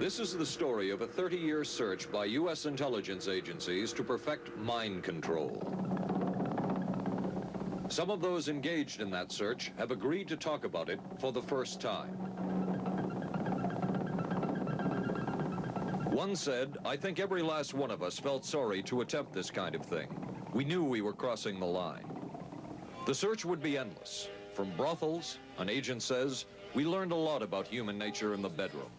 This is the story of a 30-year search by U.S. intelligence agencies to perfect mind control. Some of those engaged in that search have agreed to talk about it for the first time. One said, "I think every last one of us felt sorry to attempt this kind of thing. We knew we were crossing the line." The search would be endless. From brothels, an agent says, we learned a lot about human nature in the bedroom,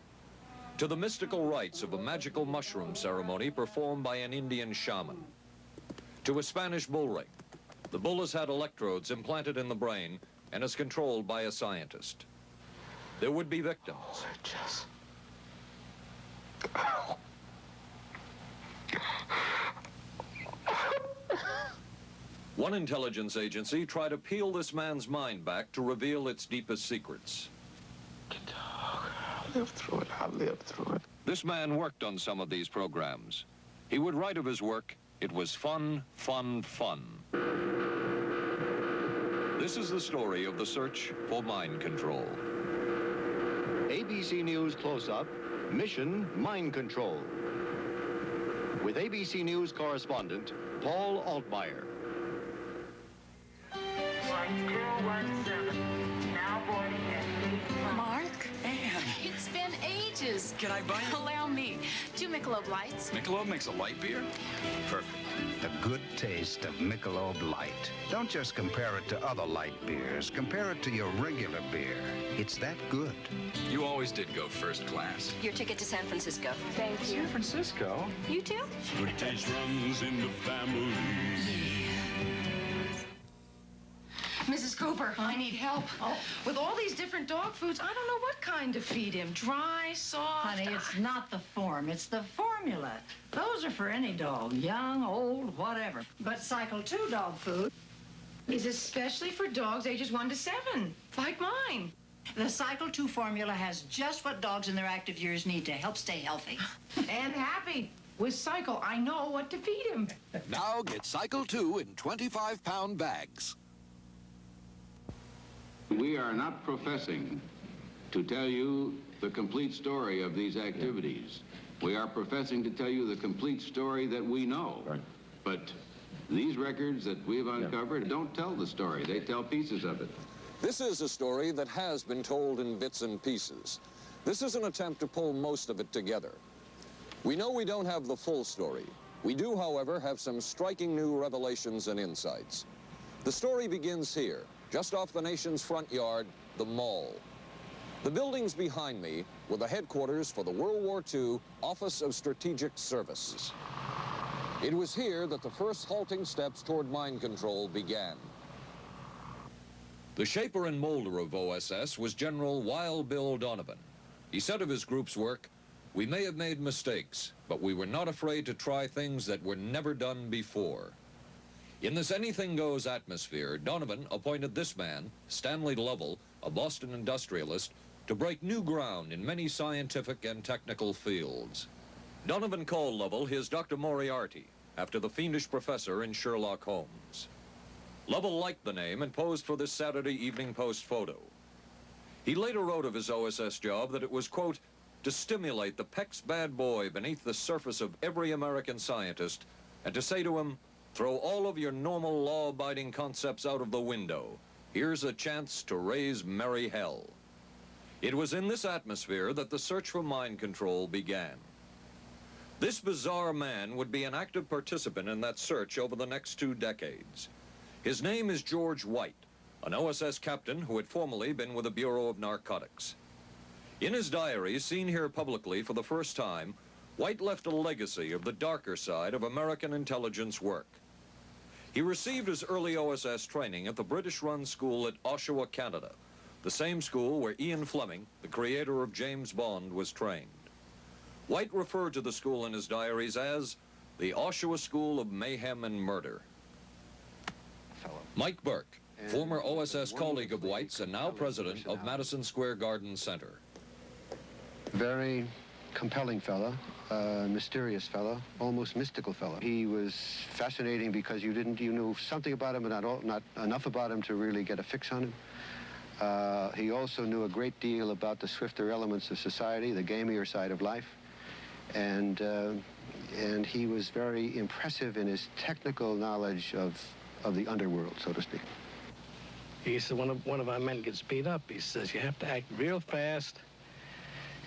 to the mystical rites of a magical mushroom ceremony performed by an Indian shaman, to a Spanish bull ring. The bull has had electrodes implanted in the brain and is controlled by a scientist. There would be victims. One intelligence agency tried to peel this man's mind back to reveal its deepest secrets. I'll live through it. I'll live through it. This man worked on some of these programs. He would write of his work, "It was fun, fun, fun." This is the story of the search for mind control. ABC News Close-Up, Mission Mind Control. With ABC News correspondent Paul Altmaier. Flight 217, now boarding at 8. Mark? Anne. It's been ages. Can I buy you? Allow me. 2 Michelob Lights. Michelob makes a light beer? Perfect. The good taste of Michelob Light. Don't just compare it to other light beers. Compare it to your regular beer. It's that good. You always did go first class. Your ticket to San Francisco. Thank you. San Francisco? You too? Good taste runs in the family. Mrs. Cooper, I need help. With all these different dog foods, I don't know what kind to feed him. Dry, soft. Honey, it's not the form, it's the formula. Those are for any dog, young, old, whatever. But Cycle 2 dog food is especially for dogs ages 1 to 7, like mine. The Cycle 2 formula has just what dogs in their active years need to help stay healthy. And happy. With Cycle, I know what to feed him. Now get Cycle 2 in 25-pound bags. We are not professing to tell you the complete story of these activities. We are professing to tell you the complete story that we know. Right. But these records that we've uncovered don't tell the story. They tell pieces of it. This is a story that has been told in bits and pieces. This is an attempt to pull most of it together. We know we don't have the full story. We do, however, have some striking new revelations and insights. The story begins here, just off the nation's front yard, the Mall. The buildings behind me were the headquarters for the World War II Office of Strategic Services. It was here that the first halting steps toward mind control began. The shaper and molder of OSS was General Wild Bill Donovan. He said of his group's work, "We may have made mistakes, but we were not afraid to try things that were never done before." In this anything-goes atmosphere, Donovan appointed this man, Stanley Lovell, a Boston industrialist, to break new ground in many scientific and technical fields. Donovan called Lovell his Dr. Moriarty, after the fiendish professor in Sherlock Holmes. Lovell liked the name and posed for this Saturday Evening Post photo. He later wrote of his OSS job that it was, quote, to stimulate the Peck's bad boy beneath the surface of every American scientist and to say to him, throw all of your normal law-abiding concepts out of the window. Here's a chance to raise merry hell. It was in this atmosphere that the search for mind control began. This bizarre man would be an active participant in that search over the next 2 decades. His name is George White, an OSS captain who had formerly been with the Bureau of Narcotics. In his diary, seen here publicly for the first time, White left a legacy of the darker side of American intelligence work. He received his early OSS training at the British-run school at Oshawa, Canada, the same school where Ian Fleming, the creator of James Bond, was trained. White referred to the school in his diaries as the Oshawa School of Mayhem and Murder. Mike Burke, former OSS colleague of White's and now president of Madison Square Garden Center. Very compelling fellow, mysterious fellow, almost mystical fellow. He was fascinating because you knew something about him, but not enough about him to really get a fix on him. He also knew a great deal about the swifter elements of society, the gamier side of life, and he was very impressive in his technical knowledge of the underworld, so to speak. He said, one of our men gets beat up. He says, you have to act real fast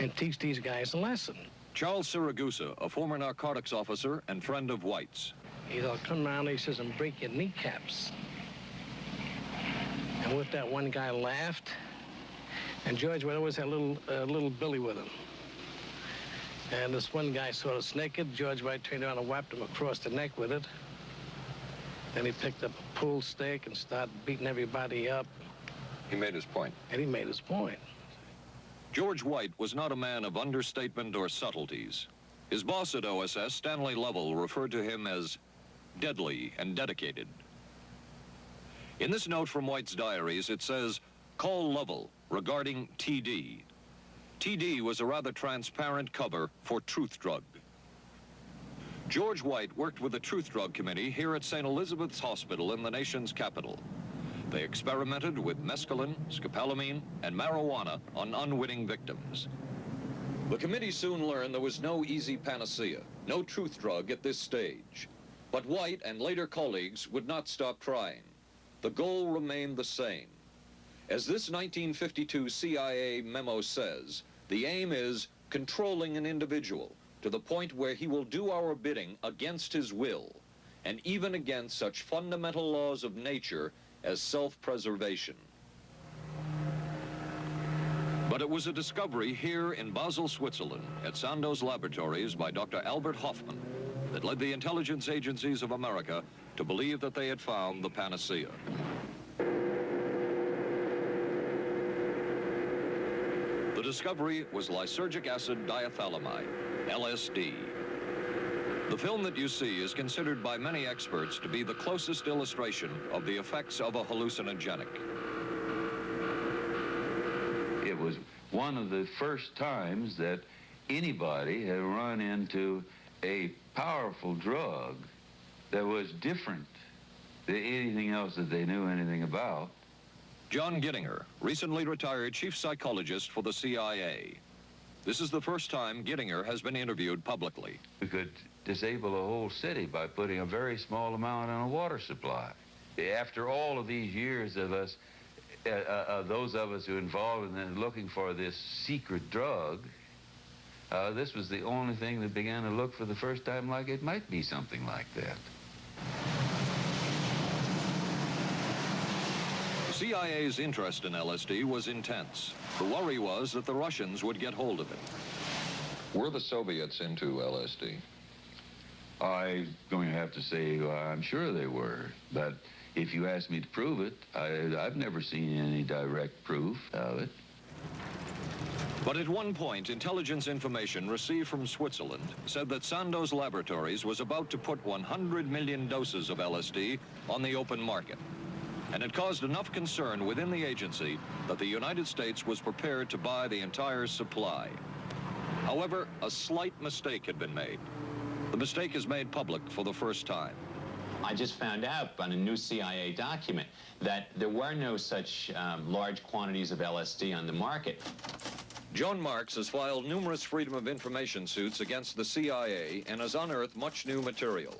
and teach these guys a lesson. Charles Siragusa, a former narcotics officer and friend of White's. He'll come around, he says, and break your kneecaps. And with that, one guy laughed, and George White always had a little Billy with him. And this one guy saw us naked. George White turned around and whapped him across the neck with it. Then he picked up a pool stick and started beating everybody up. He made his point. And he made his point. George White was not a man of understatement or subtleties. His boss at OSS, Stanley Lovell, referred to him as deadly and dedicated. In this note from White's diaries, it says, call Lovell regarding TD. TD was a rather transparent cover for Truth Drug. George White worked with the Truth Drug Committee here at St. Elizabeth's Hospital in the nation's capital. They experimented with mescaline, scopolamine, and marijuana on unwitting victims. The committee soon learned there was no easy panacea, no truth drug at this stage. But White and later colleagues would not stop trying. The goal remained the same. As this 1952 CIA memo says, the aim is controlling an individual to the point where he will do our bidding against his will, and even against such fundamental laws of nature as self-preservation. But it was a discovery here in Basel, Switzerland, at Sandoz Laboratories by Dr. Albert Hoffman that led the intelligence agencies of America to believe that they had found the panacea. The discovery was lysergic acid diethylamide, LSD. The film that you see is considered by many experts to be the closest illustration of the effects of a hallucinogenic. It was one of the first times that anybody had run into a powerful drug that was different than anything else that they knew anything about. John Gittinger, recently retired chief psychologist for the CIA. This is the first time Gittinger has been interviewed publicly. We could disable a whole city by putting a very small amount on a water supply. After all of these years of us, those of us who are involved in looking for this secret drug, this was the only thing that began to look for the first time like it might be something like that. The CIA's interest in LSD was intense. The worry was that the Russians would get hold of it. Were the Soviets into LSD? I'm going to have to say I'm sure they were, but if you ask me to prove it, I've never seen any direct proof of it. But at one point, intelligence information received from Switzerland said that Sandoz Laboratories was about to put 100 million doses of LSD on the open market. And it caused enough concern within the agency that the United States was prepared to buy the entire supply. However, a slight mistake had been made. The mistake is made public for the first time. I just found out on a new CIA document that there were no such large quantities of LSD on the market. Joan Marks has filed numerous Freedom of Information suits against the CIA and has unearthed much new material.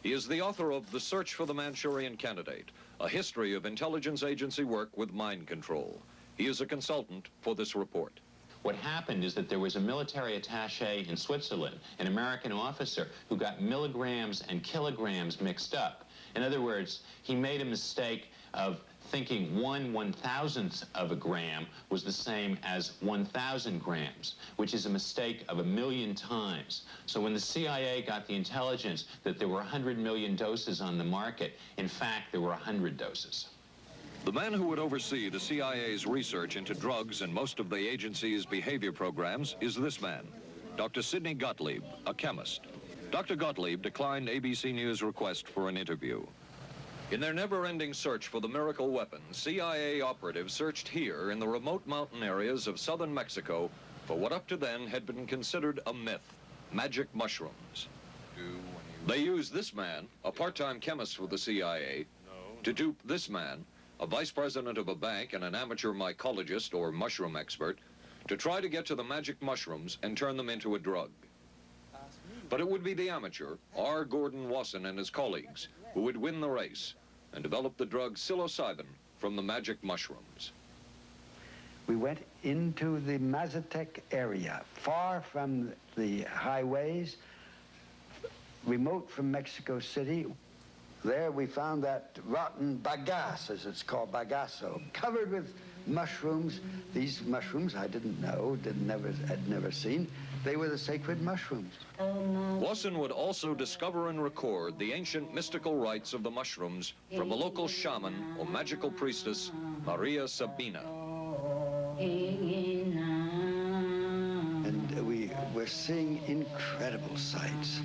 He is the author of The Search for the Manchurian Candidate, a history of intelligence agency work with mind control. He is a consultant for this report. What happened is that there was a military attaché in Switzerland, an American officer, who got milligrams and kilograms mixed up. In other words, he made a mistake of thinking 1/1000th of a gram was the same as 1,000 grams, which is a mistake of 1,000,000 times. So when the CIA got the intelligence that there were 100 million doses on the market, in fact, there were 100 doses. The man who would oversee the CIA's research into drugs and most of the agency's behavior programs is this man, Dr. Sidney Gottlieb, a chemist. Dr. Gottlieb declined ABC News' request for an interview. In their never-ending search for the miracle weapon, CIA operatives searched here in the remote mountain areas of southern Mexico for what up to then had been considered a myth, magic mushrooms. They used this man, a part-time chemist for the CIA, to dupe this man, a vice president of a bank, and an amateur mycologist or mushroom expert to try to get to the magic mushrooms and turn them into a drug. But it would be the amateur, R. Gordon Wasson and his colleagues, who would win the race and develop the drug psilocybin from the magic mushrooms. We went into the Mazatec area, far from the highways, remote from Mexico City. There we found that rotten bagasse, as it's called, bagasso, covered with mushrooms. These mushrooms I didn't know, had never seen. They were the sacred mushrooms. Wasson would also discover and record the ancient mystical rites of the mushrooms from a local shaman or magical priestess, Maria Sabina. And we were seeing incredible sights.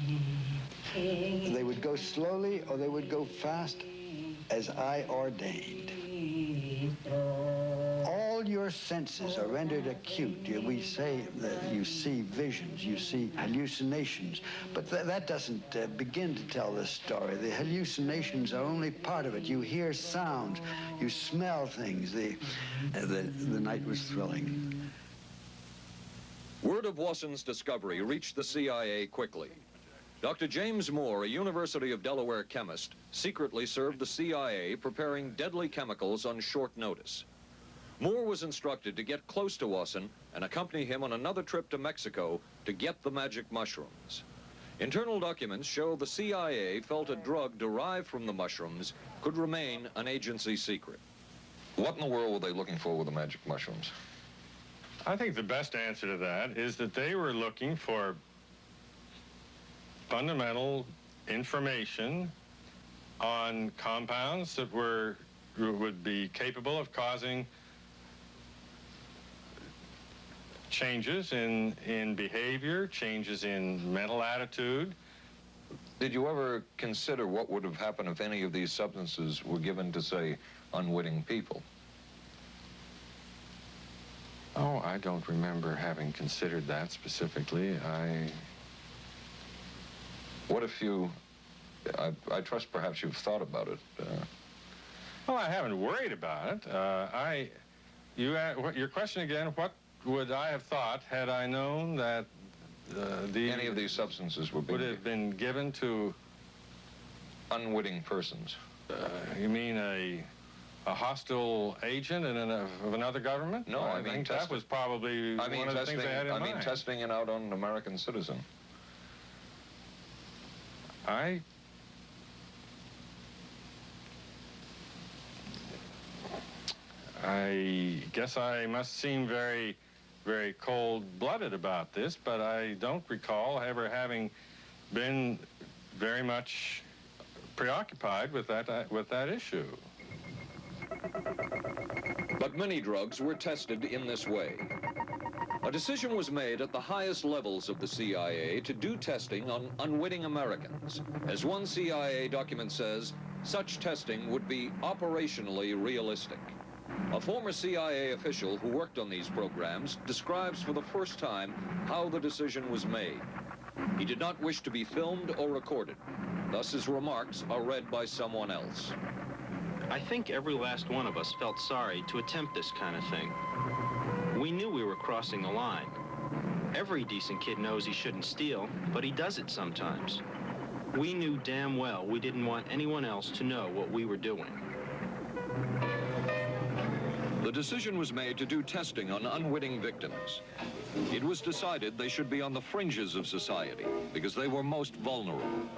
They would go slowly or they would go fast as I ordained. All your senses are rendered acute. We say that you see visions, you see hallucinations, but that doesn't begin to tell this story. The hallucinations are only part of it. You hear sounds, you smell things. The night was thrilling. Word of Wasson's discovery reached the CIA quickly. Dr. James Moore, a University of Delaware chemist, secretly served the CIA preparing deadly chemicals on short notice. Moore was instructed to get close to Wasson and accompany him on another trip to Mexico to get the magic mushrooms. Internal documents show the CIA felt a drug derived from the mushrooms could remain an agency secret. What in the world were they looking for with the magic mushrooms? I think the best answer to that is that they were looking for fundamental information on compounds that would be capable of causing changes in behavior, changes in mental attitude. Did you ever consider what would have happened if any of these substances were given to, say, unwitting people? Oh, I don't remember having considered that specifically. What if you, I trust perhaps you've thought about it. Well, I haven't worried about it. Your question again, what would I have thought had I known that any of these substances would have been given to unwitting persons? You mean a hostile agent of another government? No, I mean think that was probably one of the things they had in mind. I mean testing it out on an American citizen. I guess I must seem very, very cold-blooded about this, but I don't recall ever having been very much preoccupied with that issue. But many drugs were tested in this way. A decision was made at the highest levels of the CIA to do testing on unwitting Americans. As one CIA document says, such testing would be operationally realistic. A former CIA official who worked on these programs describes for the first time how the decision was made. He did not wish to be filmed or recorded. Thus his remarks are read by someone else. I think every last one of us felt sorry to attempt this kind of thing. We knew we were crossing the line. Every decent kid knows he shouldn't steal, but he does it sometimes. We knew damn well we didn't want anyone else to know what we were doing. The decision was made to do testing on unwitting victims. It was decided they should be on the fringes of society because they were most vulnerable.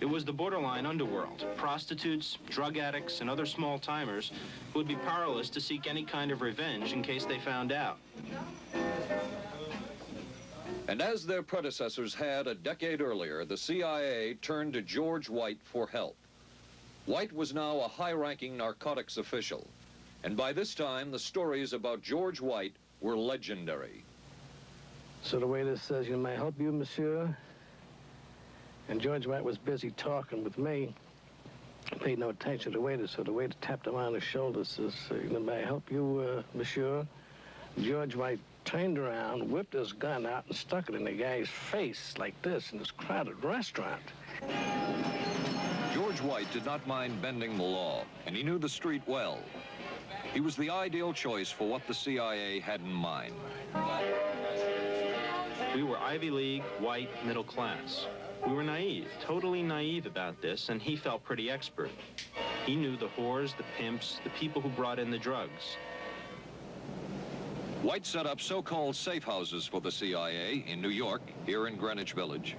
It was the borderline underworld, prostitutes, drug addicts, and other small-timers who would be powerless to seek any kind of revenge in case they found out. And as their predecessors had a decade earlier, the CIA turned to George White for help. White was now a high-ranking narcotics official, and by this time, the stories about George White were legendary. So the waiter says, "May I help you, monsieur?" And George White was busy talking with me. Paid no attention to the waiter, so the waiter tapped him on the shoulder, says, "May I help you, monsieur?" George White turned around, whipped his gun out, and stuck it in the guy's face like this in this crowded restaurant. George White did not mind bending the law, and he knew the street well. He was the ideal choice for what the CIA had in mind. We were Ivy League, white, middle class. We were naive, totally naive about this, and he felt pretty expert. He knew the whores, the pimps, the people who brought in the drugs. White set up so-called safe houses for the CIA in New York, here in Greenwich Village,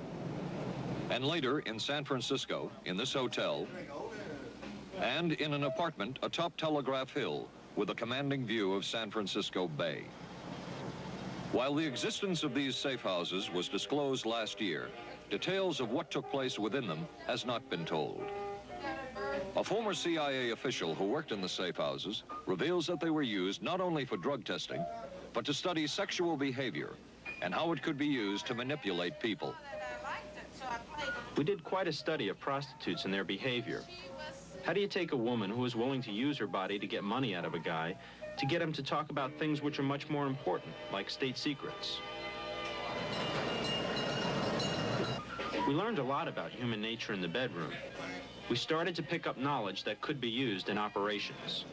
and later in San Francisco, in this hotel, and in an apartment atop Telegraph Hill with a commanding view of San Francisco Bay. While the existence of these safe houses was disclosed last year, details of what took place within them has not been told. A former CIA official who worked in the safe houses reveals that they were used not only for drug testing, but to study sexual behavior and how it could be used to manipulate people. We did quite a study of prostitutes and their behavior. How do you take a woman who is willing to use her body to get money out of a guy to get him to talk about things which are much more important, like state secrets? We learned a lot about human nature in the bedroom. We started to pick up knowledge that could be used in operations.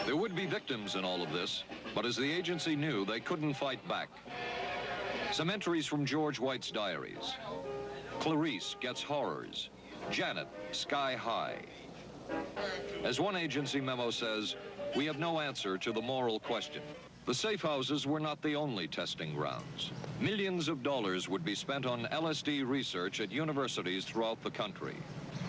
There would be victims in all of this, but as the agency knew, they couldn't fight back. Some entries from George White's diaries. Clarice gets horrors. Janet, sky high. As one agency memo says, we have no answer to the moral question. The safe houses were not the only testing grounds. Millions of dollars would be spent on LSD research at universities throughout the country.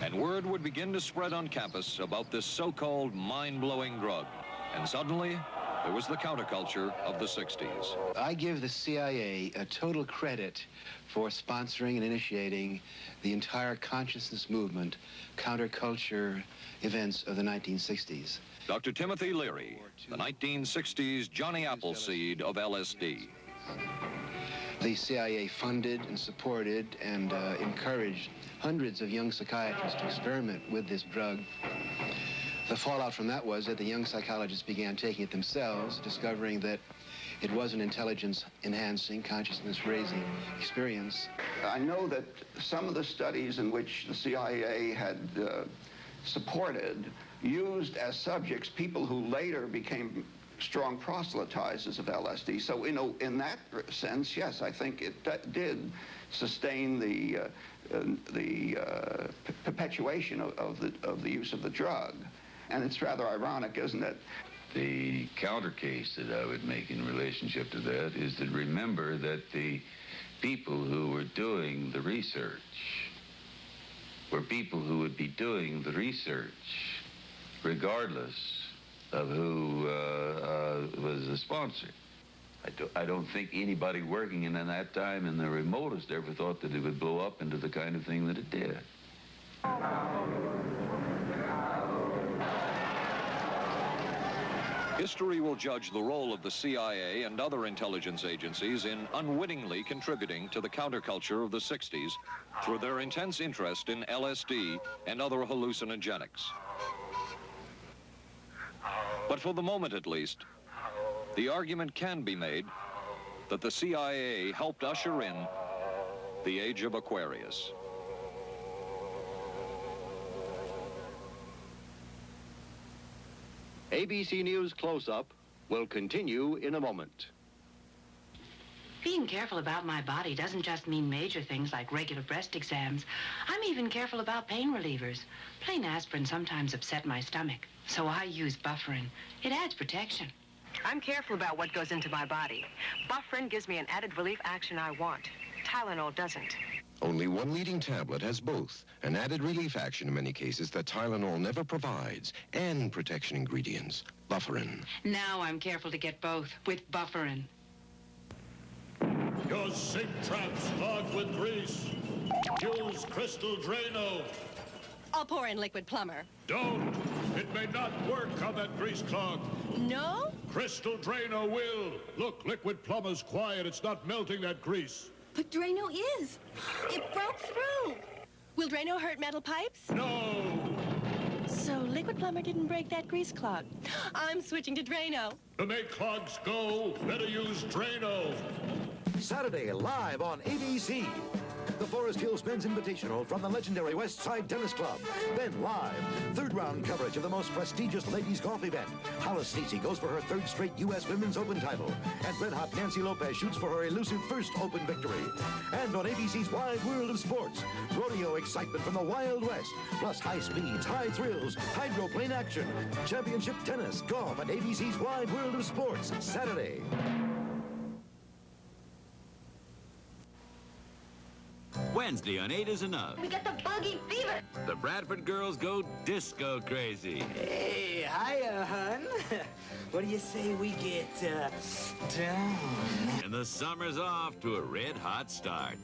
And word would begin to spread on campus about this so-called mind-blowing drug. And suddenly, there was the counterculture of the 60s. I give the CIA a total credit for sponsoring and initiating the entire consciousness movement, counterculture events of the 1960s. Dr. Timothy Leary, the 1960s Johnny Appleseed of LSD. The CIA funded and supported and encouraged hundreds of young psychiatrists to experiment with this drug. The fallout from that was that the young psychologists began taking it themselves, discovering that it was an intelligence-enhancing, consciousness-raising experience. I know that some of the studies in which the CIA had supported used as subjects people who later became strong proselytizers of LSD. So, in that sense, yes, I think it did sustain the perpetuation of the use of the drug. And it's rather ironic, isn't it? The counter case that I would make in relationship to that is to remember that the people who were doing the research were people who would be doing the research regardless of who was the sponsor. I don't think anybody working in that time in the remotest ever thought that it would blow up into the kind of thing that it did. History will judge the role of the CIA and other intelligence agencies in unwittingly contributing to the counterculture of the 60s through their intense interest in LSD and other hallucinogenics. But for the moment, at least, the argument can be made that the CIA helped usher in the age of Aquarius. ABC News Close-Up will continue in a moment. Being careful about my body doesn't just mean major things like regular breast exams. I'm even careful about pain relievers. Plain aspirin sometimes upset my stomach, so I use Bufferin. It adds protection. I'm careful about what goes into my body. Bufferin gives me an added relief action I want. Tylenol doesn't. Only one leading tablet has both an added relief action in many cases that Tylenol never provides, and protection ingredients, Bufferin. Now I'm careful to get both with Bufferin. Your sink trap's clogged with grease. Use Crystal Drano. I'll pour in liquid plumber. Don't. It may not work on that grease clog. No? Crystal Drano will. Look, liquid plumber's quiet. It's not melting that grease. But Drano is. It broke through. Will Drano hurt metal pipes? No. So liquid plumber didn't break that grease clog. I'm switching to Drano. To make clogs go, better use Drano. Saturday, live on ABC. The Forest Hills Men's Invitational from the legendary West Side Tennis Club. Then live, third round coverage of the most prestigious ladies golf event. Hollis Stacey goes for her third straight U.S. Women's Open title. And red-hot Nancy Lopez shoots for her elusive first Open victory. And on ABC's Wide World of Sports, rodeo excitement from the Wild West. Plus high speeds, high thrills, hydroplane action. Championship tennis, golf at ABC's Wide World of Sports, Saturday. Wednesday on 8 is Enough. We got the buggy fever. The Bradford girls go disco crazy. Hey, hiya, hun. What do you say we get, down? And the summer's off to a red-hot start.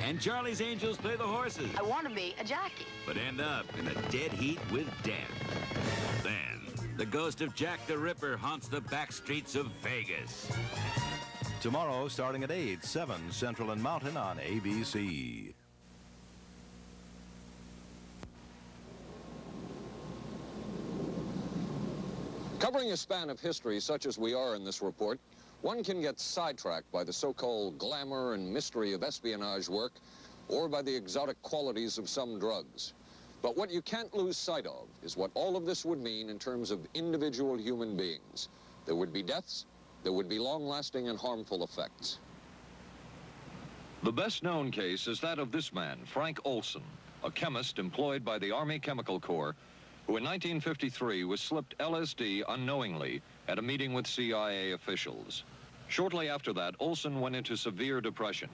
And Charlie's Angels play the horses. I want to be a jockey. But end up in a dead heat with death. Then, the ghost of Jack the Ripper haunts the back streets of Vegas. Tomorrow, starting at 8, 7 Central and Mountain on ABC. Covering a span of history such as we are in this report, one can get sidetracked by the so-called glamour and mystery of espionage work or by the exotic qualities of some drugs. But what you can't lose sight of is what all of this would mean in terms of individual human beings. There would be deaths. There would be long-lasting and harmful effects. The best-known case is that of this man, Frank Olson, a chemist employed by the Army Chemical Corps, who in 1953 was slipped LSD unknowingly at a meeting with CIA officials. Shortly after that, Olson went into severe depression.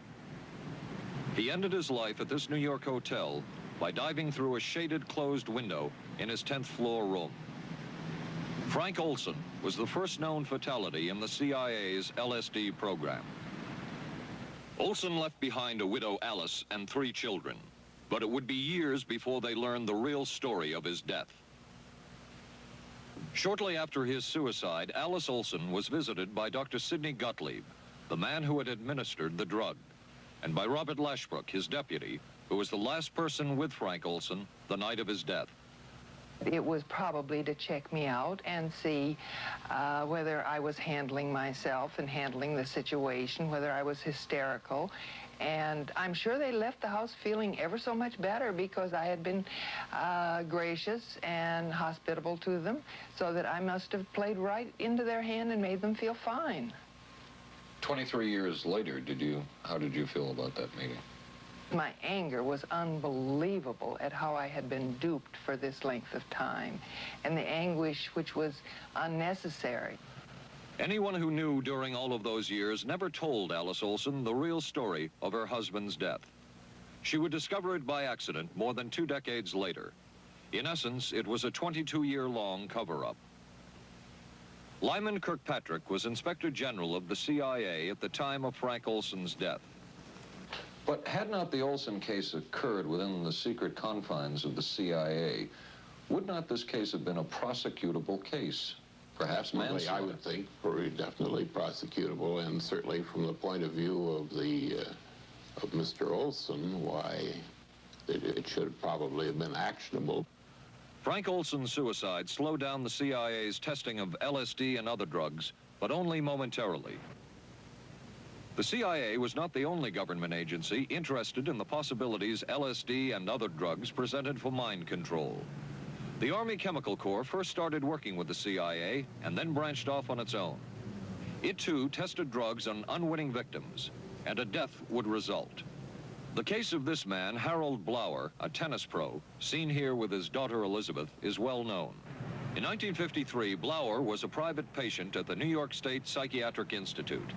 He ended his life at this New York hotel by diving through a shaded closed window in his 10th floor room. Frank Olson was the first known fatality in the CIA's LSD program. Olson left behind a widow, Alice, and 3 children, but it would be years before they learned the real story of his death. Shortly after his suicide, Alice Olson was visited by Dr. Sidney Gottlieb, the man who had administered the drug, and by Robert Lashbrook, his deputy, who was the last person with Frank Olson the night of his death. It was probably to check me out and see whether I was handling myself and handling the situation, whether I was hysterical. And I'm sure they left the house feeling ever so much better because I had been gracious and hospitable to them, so that I must have played right into their hand and made them feel fine. 23 years later, how did you feel about that meeting? My anger was unbelievable at how I had been duped for this length of time, and the anguish which was unnecessary. Anyone who knew during all of those years never told Alice Olson the real story of her husband's death. She would discover it by accident more than 2 decades later. In essence, it was a 22-year-long cover-up. Lyman Kirkpatrick was Inspector General of the CIA at the time of Frank Olson's death. But had not the Olson case occurred within the secret confines of the CIA, would not this case have been a prosecutable case? Perhaps manslaughter? I would think definitely prosecutable, and certainly from the point of view of Mr. Olson, why it should probably have been actionable. Frank Olson's suicide slowed down the CIA's testing of LSD and other drugs, but only momentarily. The CIA was not the only government agency interested in the possibilities LSD and other drugs presented for mind control. The Army Chemical Corps first started working with the CIA and then branched off on its own. It, too, tested drugs on unwitting victims, and a death would result. The case of this man, Harold Blower, a tennis pro, seen here with his daughter Elizabeth, is well known. In 1953, Blower was a private patient at the New York State Psychiatric Institute.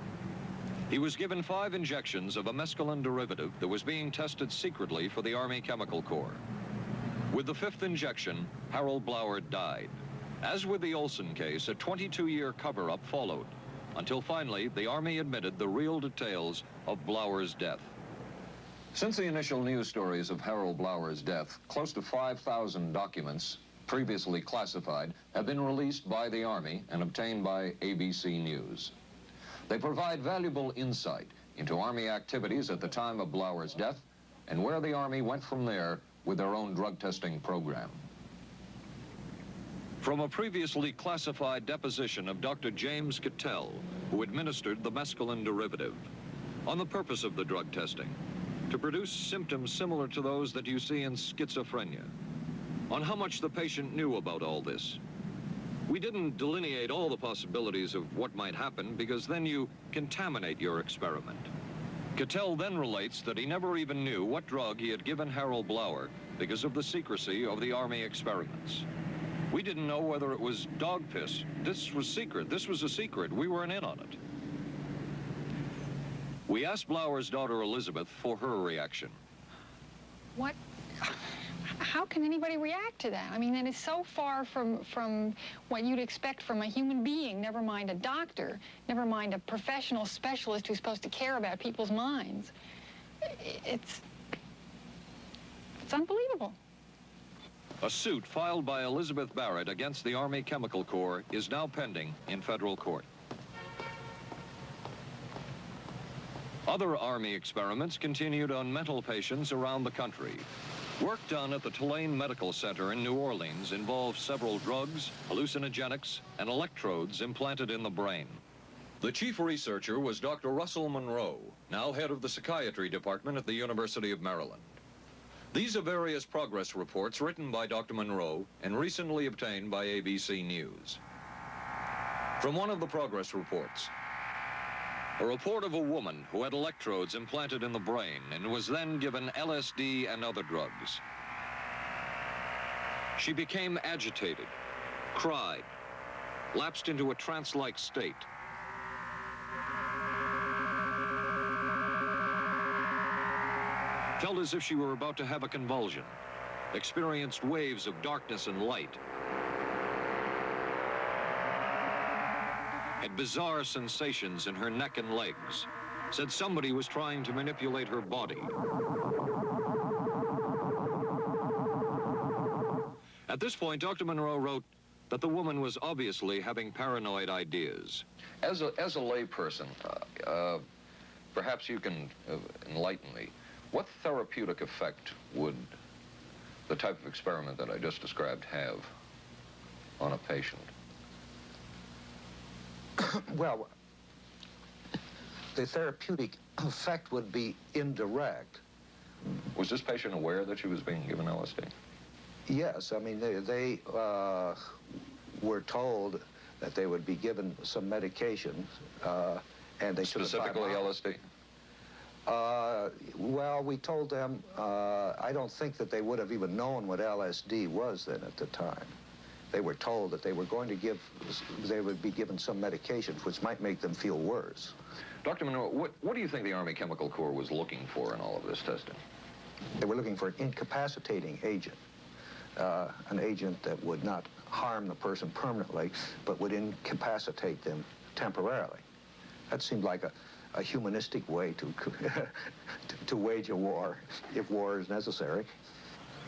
He was given 5 injections of a mescaline derivative that was being tested secretly for the Army Chemical Corps. With the 5th injection, Harold Blower died. As with the Olson case, a 22-year cover-up followed, until finally the Army admitted the real details of Blower's death. Since the initial news stories of Harold Blower's death, close to 5,000 documents, previously classified, have been released by the Army and obtained by ABC News. They provide valuable insight into Army activities at the time of Blower's death and where the Army went from there with their own drug testing program. From a previously classified deposition of Dr. James Cattell, who administered the mescaline derivative, on the purpose of the drug testing, to produce symptoms similar to those that you see in schizophrenia, on how much the patient knew about all this. We didn't delineate all the possibilities of what might happen because then you contaminate your experiment. Cattell then relates that he never even knew what drug he had given Harold Blauer because of the secrecy of the Army experiments. We didn't know whether it was dog piss. This was secret. This was a secret. We weren't in on it. We asked Blauer's daughter Elizabeth for her reaction. What? How can anybody react to that? I mean, that is so far from what you'd expect from a human being, never mind a doctor, never mind a professional specialist who's supposed to care about people's minds. It's unbelievable. A suit filed by Elizabeth Barrett against the Army Chemical Corps is now pending in federal court. Other Army experiments continued on mental patients around the country. Work done at the Tulane Medical Center in New Orleans involved several drugs, hallucinogenics, and electrodes implanted in the brain. The chief researcher was Dr. Russell Monroe, now head of the psychiatry department at the University of Maryland. These are various progress reports written by Dr. Monroe and recently obtained by ABC News. From one of the progress reports, a report of a woman who had electrodes implanted in the brain and was then given LSD and other drugs. She became agitated, cried, lapsed into a trance-like state. Felt as if she were about to have a convulsion, experienced waves of darkness and light, had bizarre sensations in her neck and legs, said somebody was trying to manipulate her body. At this point, Dr. Monroe wrote that the woman was obviously having paranoid ideas. As a layperson, perhaps you can enlighten me. What therapeutic effect would the type of experiment that I just described have on a patient? Well, the therapeutic effect would be indirect. Was this patient aware that she was being given LSD? Yes, I mean, they were told that they would be given some medication, and they should have... Specifically LSD? Well, we told them, I don't think that they would have even known what LSD was then at the time. They were told that they were going to they would be given some medication which might make them feel worse. Dr. Monroe, what do you think the Army Chemical Corps was looking for in all of this testing? They were looking for an incapacitating agent, an agent that would not harm the person permanently, but would incapacitate them temporarily. That seemed like a humanistic way to wage a war, if war is necessary.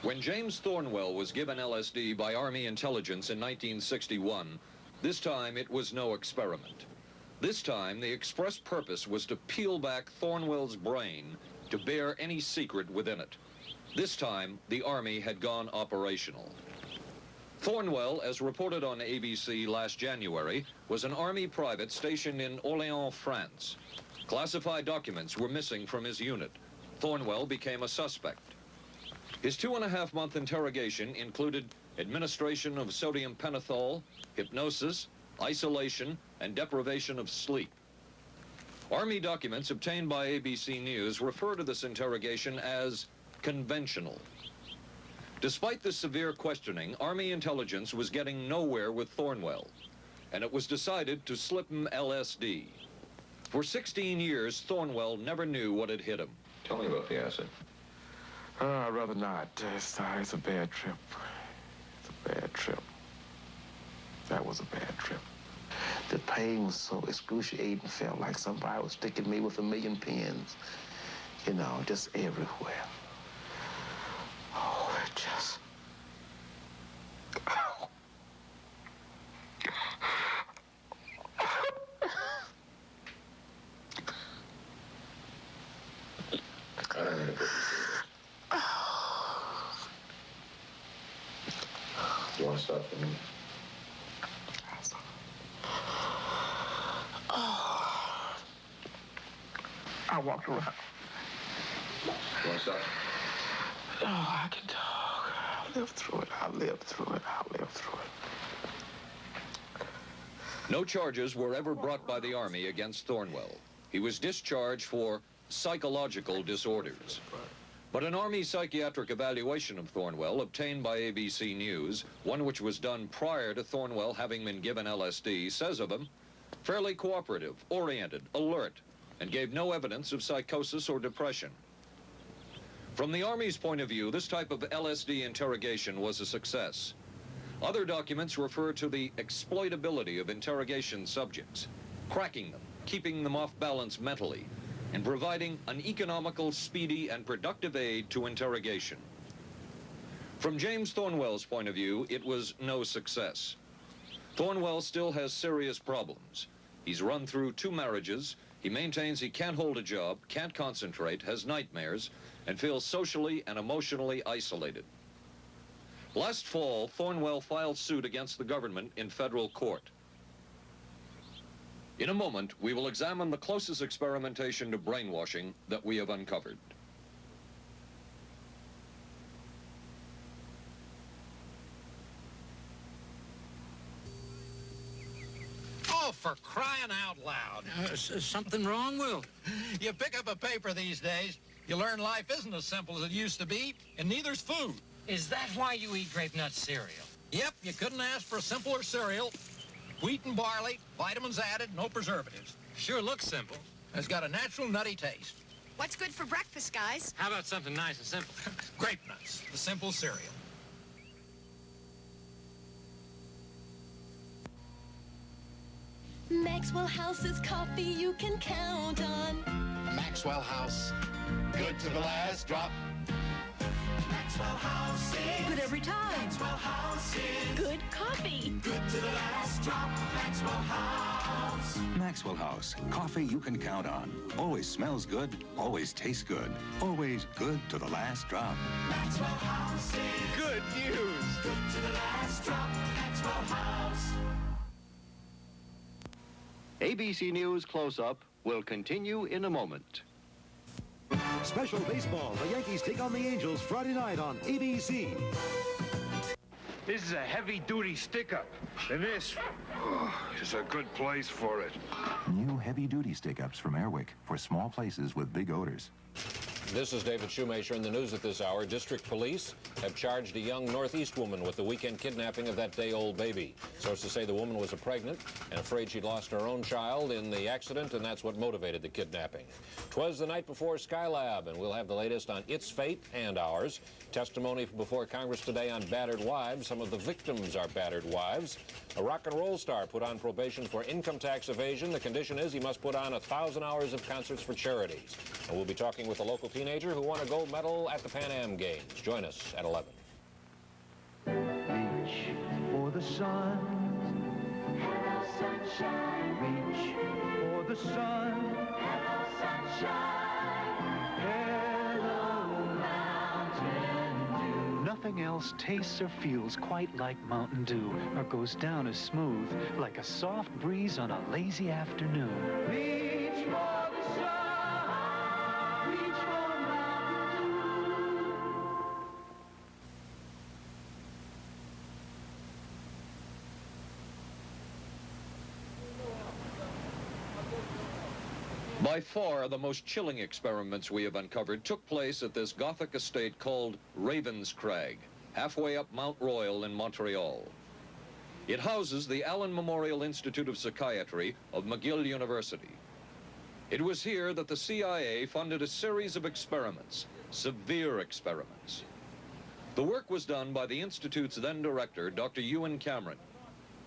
When James Thornwell was given LSD by Army intelligence in 1961, this time it was no experiment. This time, the express purpose was to peel back Thornwell's brain to bear any secret within it. This time, the Army had gone operational. Thornwell, as reported on ABC last January, was an Army private stationed in Orléans, France. Classified documents were missing from his unit. Thornwell became a suspect. His 2.5-month interrogation included administration of sodium pentothal, hypnosis, isolation, and deprivation of sleep. Army documents obtained by ABC News refer to this interrogation as conventional. Despite this severe questioning, Army intelligence was getting nowhere with Thornwell, and it was decided to slip him LSD. For 16 years, Thornwell never knew what had hit him. Tell me about the acid. I'd rather not. It's a bad trip. It's a bad trip. That was a bad trip. The pain was so excruciating, felt like somebody was sticking me with 1,000,000 pins. You know, just everywhere. Oh, it just... Oh. You want to stop for a minute? I walked around. You want to stop? Oh, I can talk. I'll live through it. I'll live through it. I'll live through it. No charges were ever brought by the Army against Thornwell. He was discharged for psychological disorders. But an Army psychiatric evaluation of Thornwell obtained by ABC News, one which was done prior to Thornwell having been given LSD, says of him, fairly cooperative, oriented, alert, and gave no evidence of psychosis or depression. From the Army's point of view, this type of LSD interrogation was a success. Other documents refer to the exploitability of interrogation subjects, cracking them, keeping them off balance mentally, and providing an economical, speedy, and productive aid to interrogation. From James Thornwell's point of view, it was no success. Thornwell still has serious problems. He's run through 2 marriages. He maintains he can't hold a job, can't concentrate, has nightmares, and feels socially and emotionally isolated. Last fall, Thornwell filed suit against the government in federal court. In a moment, we will examine the closest experimentation to brainwashing that we have uncovered. Oh, for crying out loud. Something wrong, Will? You pick up a paper these days, you learn life isn't as simple as it used to be, and neither's food. Is that why you eat grape nut cereal? Yep, you couldn't ask for a simpler cereal. Wheat and barley, vitamins added, no preservatives. Sure looks simple. It's got a natural nutty taste. What's good for breakfast, guys? How about something nice and simple? Grape nuts, the simple cereal. Maxwell House's coffee you can count on. Maxwell House, good to the last drop. Maxwell House is good every time. Maxwell House is good coffee. Good to the last drop. Maxwell House. Maxwell House, coffee you can count on. Always smells good, always tastes good, always good to the last drop. Maxwell House is good news. Good to the last drop. Maxwell House. ABC News Close-Up will continue in a moment. Special baseball. The Yankees take on the Angels Friday night on ABC. This is a heavy-duty stick-up, and this is a good place for it. New heavy-duty stick-ups from Airwick for small places with big odors. This is David Shoemaker in the news at this hour. District police have charged a young Northeast woman with the weekend kidnapping of that day-old baby. Sources say the woman was pregnant and afraid she'd lost her own child in the accident, and that's what motivated the kidnapping. 'Twas the night before Skylab, and we'll have the latest on its fate and ours. Testimony before Congress today on battered wives. Some of the victims are battered wives. A rock and roll star put on probation for income tax evasion. The condition is he must put on 1,000 hours of concerts for charities. And we'll be talking with a local teenager who won a gold medal at the Pan Am Games. Join us at 11. Reach for the sun. Hello, sunshine. Reach for the sun. Hello, sunshine. Hello, Mountain Dew. Nothing else tastes or feels quite like Mountain Dew, or goes down as smooth like a soft breeze on a lazy afternoon. Reach for the sun. Reach for Mountain Dew. By far, the most chilling experiments we have uncovered took place at this Gothic estate called Ravenscrag, halfway up Mount Royal in Montreal. It houses the Allen Memorial Institute of Psychiatry of McGill University. It was here that the CIA funded a series of experiments, severe experiments. The work was done by the Institute's then director, Dr. Ewan Cameron.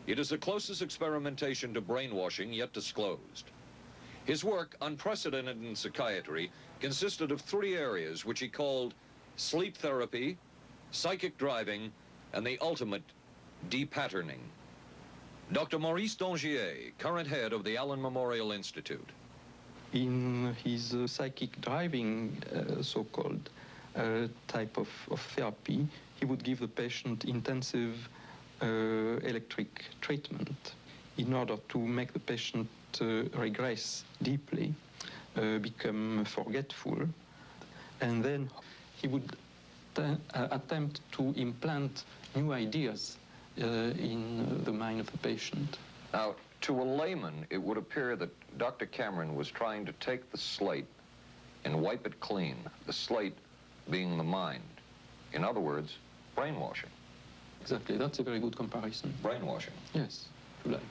It is the closest experimentation to brainwashing yet disclosed. His work, unprecedented in psychiatry, consisted of 3 areas which he called sleep therapy, psychic driving, and the ultimate depatterning. Dr. Maurice Dongier, current head of the Allen Memorial Institute. In his psychic driving, so-called type of therapy, he would give the patient intensive electric treatment in order to make the patient regress deeply. become forgetful, and then he would attempt to implant new ideas in the mind of the patient. Now, to a layman, it would appear that Dr. Cameron was trying to take the slate and wipe it clean, the slate being the mind. In other words, brainwashing. Exactly, that's a very good comparison. Brainwashing. Yes, if you like.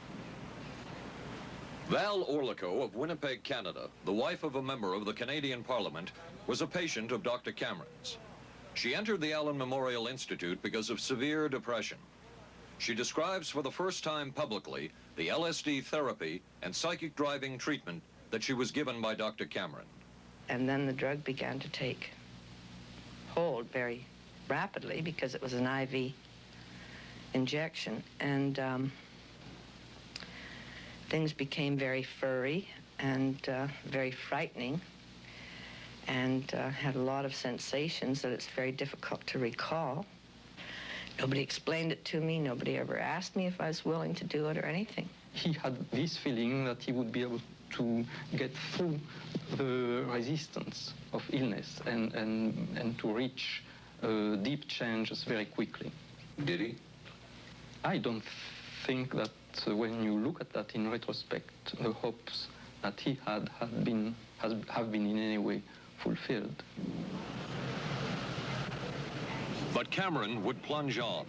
Val Orlico of Winnipeg, Canada, the wife of a member of the Canadian Parliament, was a patient of Dr. Cameron's. She entered the Allen Memorial Institute because of severe depression. She describes for the first time publicly the LSD therapy and psychic driving treatment that she was given by Dr. Cameron. And then the drug began to take hold very rapidly because it was an IV injection, and things became very furry and very frightening, and had a lot of sensations that it's very difficult to recall. Nobody explained it to me. Nobody ever asked me if I was willing to do it or anything. He had this feeling that he would be able to get through the resistance of illness and to reach deep changes very quickly. Did he? I don't think that when you look at that in retrospect, the hopes that he had have been in any way fulfilled. But Cameron would plunge on.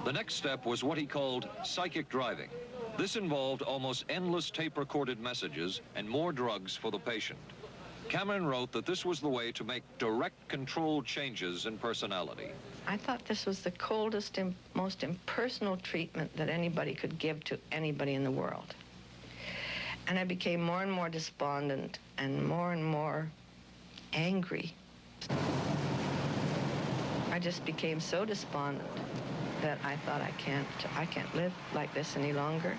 The next step was what he called psychic driving. This involved almost endless tape-recorded messages and more drugs for the patient. Cameron wrote that this was the way to make direct controlled changes in personality. I thought this was the coldest and most impersonal treatment that anybody could give to anybody in the world. And I became more and more despondent and more angry. I just became so despondent that I thought I can't live like this any longer.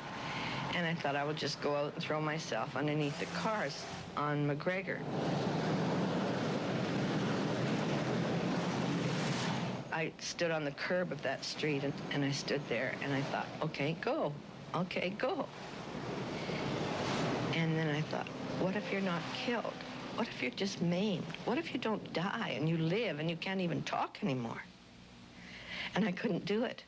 And I thought I would just go out and throw myself underneath the cars on McGregor. I stood on the curb of that street and I stood there and I thought, okay, go. Okay, go. And then I thought, what if you're not killed? What if you're just maimed? What if you don't die and you live and you can't even talk anymore? And I couldn't do it.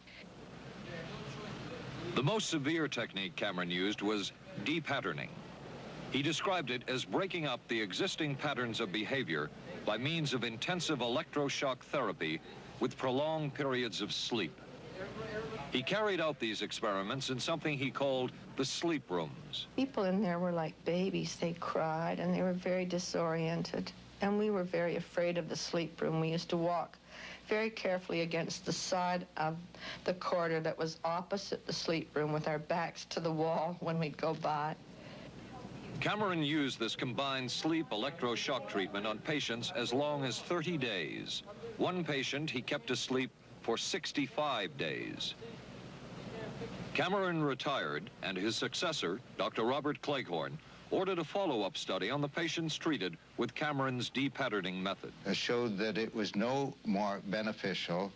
The most severe technique Cameron used was de-patterning. He described it as breaking up the existing patterns of behavior by means of intensive electroshock therapy with prolonged periods of sleep. He carried out these experiments in something he called the sleep rooms. People in there were like babies. They cried and they were very disoriented. And we were very afraid of the sleep room. We used to walk very carefully against the side of the corridor that was opposite the sleep room with our backs to the wall when we'd go by. Cameron used this combined sleep electroshock treatment on patients as long as 30 days. One patient he kept asleep for 65 days. Cameron retired, and his successor, Dr. Robert Cleghorn, ordered a follow-up study on the patients treated with Cameron's de-patterning method. It showed that it was no more beneficial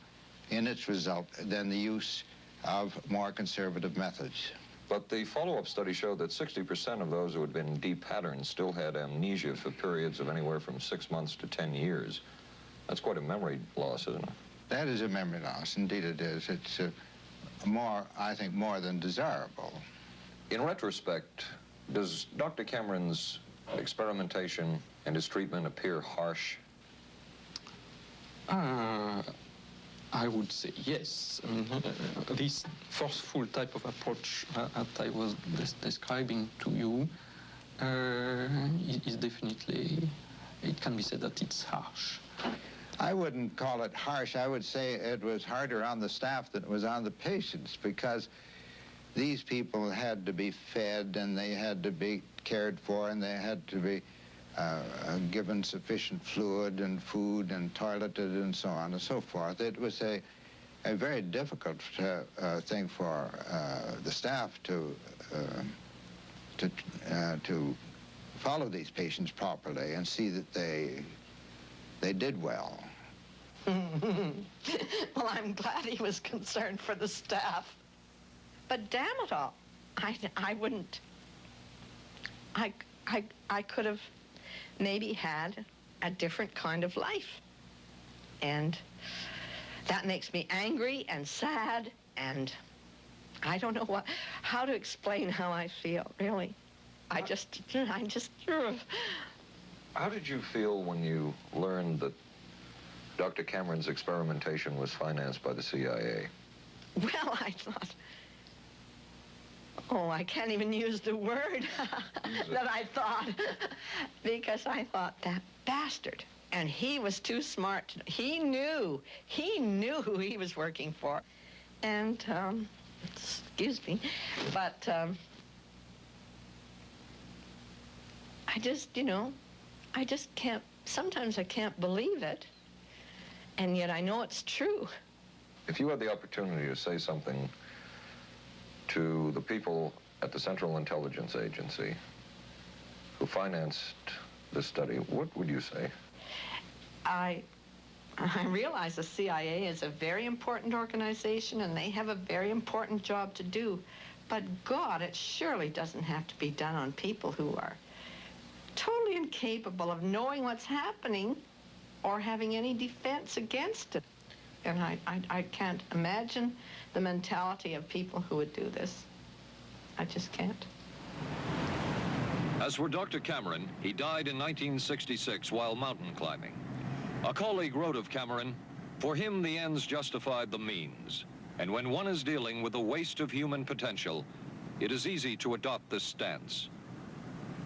in its result than the use of more conservative methods. But the follow-up study showed that 60% of those who had been de-patterned still had amnesia for periods of anywhere from 6 months to 10 years. That's quite a memory loss, isn't it? That is a memory loss. Indeed it is. It's I think, more than desirable. In retrospect, does Dr. Cameron's experimentation and his treatment appear harsh? I would say yes. I mean, this forceful type of approach that I was describing to you is definitely, it can be said that it's harsh. I wouldn't call it harsh. I would say it was harder on the staff than it was on the patients, because these people had to be fed and they had to be cared for and they had to be given sufficient fluid and food and toileted and so on and so forth. It was a very difficult thing for the staff to follow these patients properly and see that they did well. Well, I'm glad he was concerned for the staff. But damn it all, I wouldn't. I could have maybe had a different kind of life. And that makes me angry and sad, and I don't know how to explain how I feel, really. I just... How did you feel when you learned that Dr. Cameron's experimentation was financed by the CIA? Well, I thought... Oh, I can't even use the word that I thought, because I thought, that bastard. And he was too smart. He knew who he was working for. And, excuse me, but I just, I just can't, sometimes I can't believe it, and yet I know it's true. If you had the opportunity to say something to the people at the Central Intelligence Agency who financed this study, what would you say? I realize the CIA is a very important organization, and they have a very important job to do. But God, it surely doesn't have to be done on people who are totally incapable of knowing what's happening or having any defense against it. And I can't imagine the mentality of people who would do this. I just can't. As for Dr. Cameron, he died in 1966 while mountain climbing. A colleague wrote of Cameron, "For him, the ends justified the means. And when one is dealing with the waste of human potential, it is easy to adopt this stance."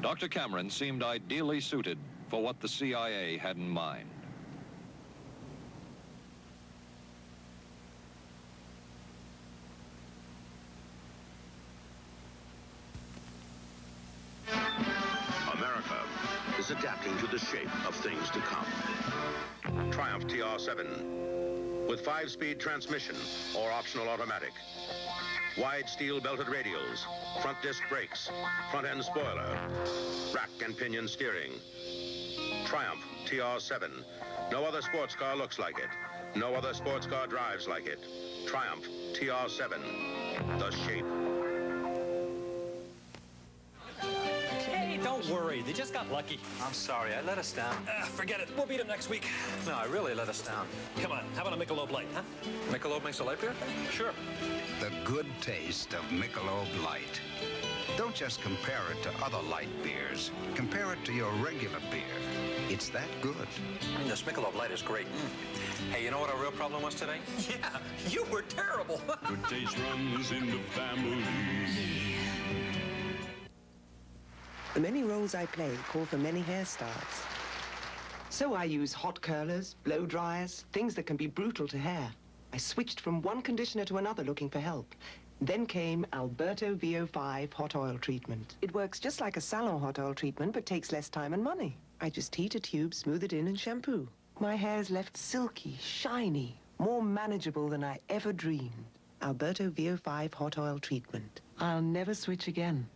Dr. Cameron seemed ideally suited for what the CIA had in mind. America is adapting to the shape of things to come. Triumph TR7 with 5-speed transmission or optional automatic. Wide steel belted radials, front disc brakes, front end spoiler, rack and pinion steering. Triumph TR7. No other sports car looks like it. No other sports car drives like it. Triumph TR7. The shape. Hey, don't worry. They just got lucky. I'm sorry. I let us down. Forget it. We'll beat them next week. No, I really let us down. Come on. How about a Michelob Light, huh? Michelob makes a light beer? Sure. The good taste of Michelob Light. Don't just compare it to other light beers. Compare it to your regular beer. It's that good. This Michelob Light is great. Hey, you know what our real problem was today? Yeah, you were terrible. Good taste runs in the family. The many roles I play call for many hairstyles. So I use hot curlers, blow dryers, things that can be brutal to hair. I switched from one conditioner to another looking for help. Then came Alberto VO5 hot oil treatment. It works just like a salon hot oil treatment, but takes less time and money. I just heat a tube, smooth it in, and shampoo. My hair's left silky, shiny, more manageable than I ever dreamed. Alberto VO5 hot oil treatment. I'll never switch again.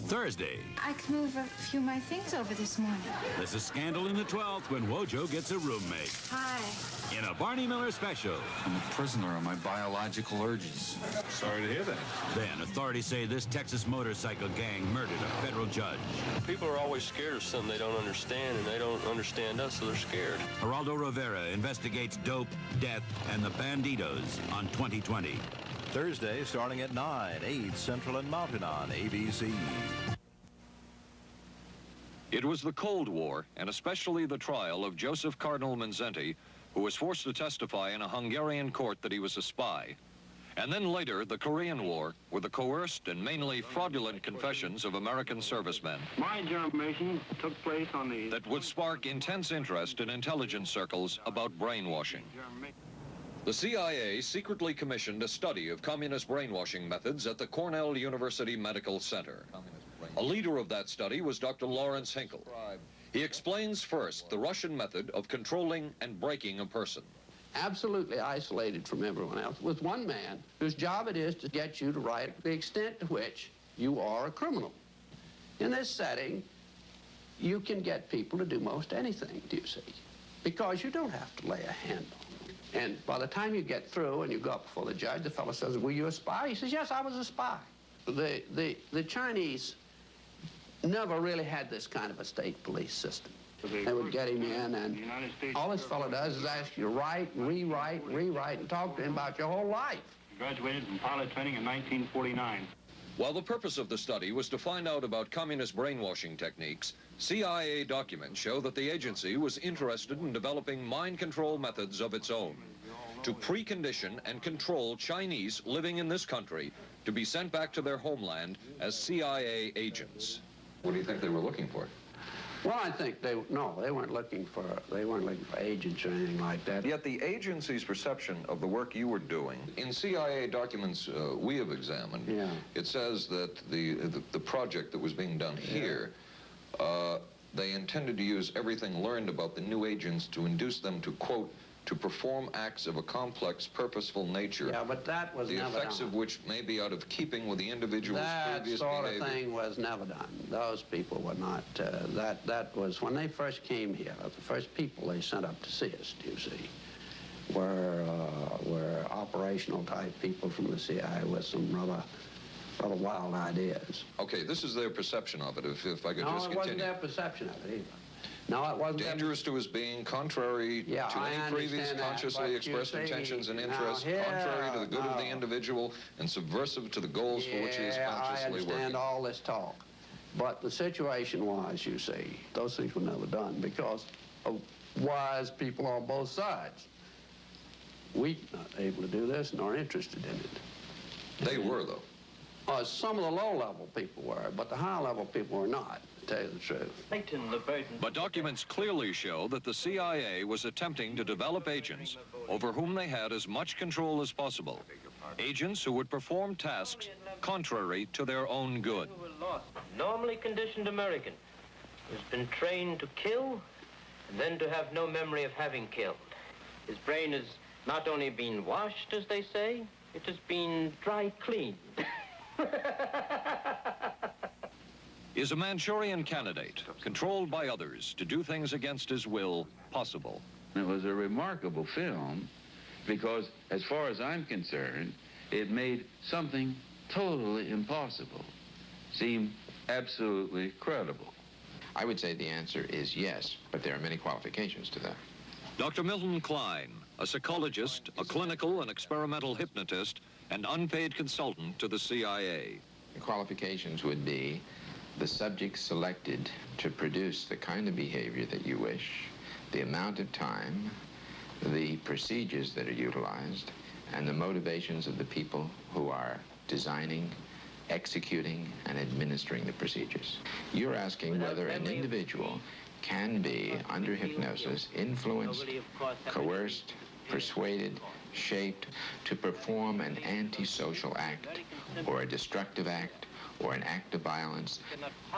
Thursday. I can move a few of my things over this morning. There's a scandal in the 12th when Wojo gets a roommate. Hi. In a Barney Miller special. I'm a prisoner of my biological urges. Sorry to hear that. Then authorities say this Texas motorcycle gang murdered a federal judge. People are always scared of something they don't understand, and they don't understand us, so they're scared. Geraldo Rivera investigates dope, death, and the banditos on 2020. Thursday, starting at 9, 8 Central and Mountain on ABC. It was the Cold War, and especially the trial of Joseph Cardinal Mindszenty, who was forced to testify in a Hungarian court that he was a spy. And then later, the Korean War, were the coerced and mainly fraudulent confessions of American servicemen. My germination took place on the... That would spark intense interest in intelligence circles about brainwashing. The CIA secretly commissioned a study of communist brainwashing methods at the Cornell University Medical Center. A leader of that study was Dr. Lawrence Hinkle. He explains first the Russian method of controlling and breaking a person. Absolutely isolated from everyone else, with one man whose job it is to get you to write the extent to which you are a criminal. In this setting, you can get people to do most anything, do you see? Because you don't have to lay a hand on them. And by the time you get through and you go up before the judge, the fellow says, were you a spy? He says, yes, I was a spy. The Chinese never really had this kind of a state police system. They would get him in, and all this fellow does is ask you to write, rewrite, and talk to him about your whole life. Graduated from pilot training in 1949. While the purpose of the study was to find out about communist brainwashing techniques, CIA documents show that the agency was interested in developing mind control methods of its own to precondition and control Chinese living in this country to be sent back to their homeland as CIA agents. What do you think they were looking for? Well, I think they weren't looking for agents or anything like that. Yet the agency's perception of the work you were doing, in CIA documents we have examined, it says that the project that was being done here, they intended to use everything learned about the new agents to induce them to, quote, to perform acts of a complex, purposeful nature. Yeah, but that was never done. The effects of which may be out of keeping with the individual's previous behavior. That sort of thing was never done. Those people were not, that was, when they first came here, the first people they sent up to see us, you see, were operational type people from the CIA with some rather wild ideas. Okay, this is their perception of it, if I could just continue. No, it wasn't their perception of it either. No, it wasn't. Dangerous to his being, contrary to any previous consciously expressed intentions and interests, contrary to the good of the individual, and subversive to the goals for which he is consciously working. I understand all this talk. But the situation was, you see, those things were never done because of wise people on both sides. We were not able to do this nor interested in it. They were, though. Some of the low-level people were, but the high-level people were not, to tell you the truth. But documents clearly show that the CIA was attempting to develop agents over whom they had as much control as possible. Agents who would perform tasks contrary to their own good. Normally conditioned American who's been trained to kill and then to have no memory of having killed. His brain has not only been washed, as they say, it has been dry cleaned. Is a Manchurian candidate, controlled by others to do things against his will, possible? It was a remarkable film because, as far as I'm concerned, it made something totally impossible seem absolutely credible. I would say the answer is yes, but there are many qualifications to that. Dr. Milton Klein, a psychologist, a clinical and experimental hypnotist, and unpaid consultant to the CIA. The qualifications would be the subject selected to produce the kind of behavior that you wish, the amount of time, the procedures that are utilized, and the motivations of the people who are designing, executing, and administering the procedures. You're asking whether an individual can be, under hypnosis, influenced, coerced, persuaded, shaped to perform an antisocial act, or a destructive act, or an act of violence.